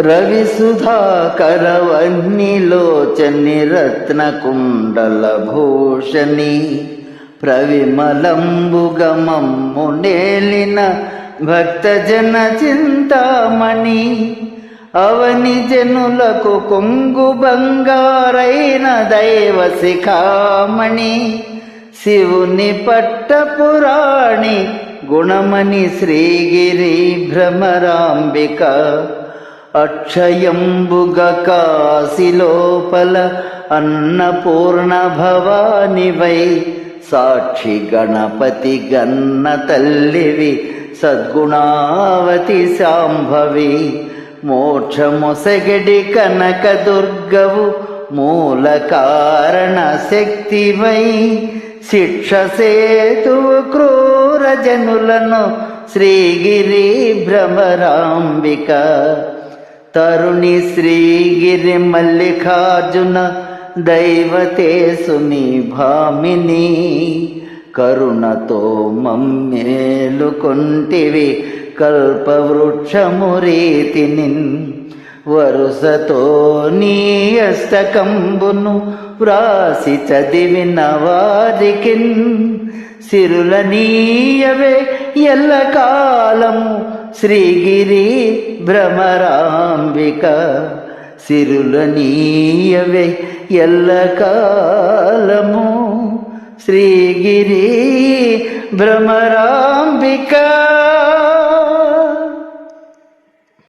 రవి సుధాకర వహ్నిలోచని రత్నకుండల భూషణి ప్రవిమలంబుగమమ్ము నేలిన భక్తజన చింతామణి అవని జనులకు కొంగు బంగారైన దైవ శిఖామణి శివుని పట్టపురాణి గుణమణి శ్రీగిరి భ్రమరాంబిక అక్షయంబుగ కాశిలోపల అన్నపూర్ణ భవానివై సాక్షి గణపతి గన్న తల్లివి సద్గుణావతి శాంభవి మోక్షమొసగడి కనక దుర్గవు మూల కారణ శక్తివై శిక్ష సేతువు క్రూర జనులను శ్రీగిరి భ్రమరాంబిక తరుణి శ్రీగిరి మల్లికార్జున దైవతేసుని భామిని కరుణతో మమ్మేలుకొంటివి కల్పవృక్షమురీతిని వరుసతో నీ అష్టకంబును వ్రాసి చదివిన వారికిన్ సిరులనీయవే ఎల్లకాలము శ్రీగిరి భ్రమరాంబిక సిరులనీయవే ఎల్లకాలము శ్రీగిరి భ్రమరాంబిక.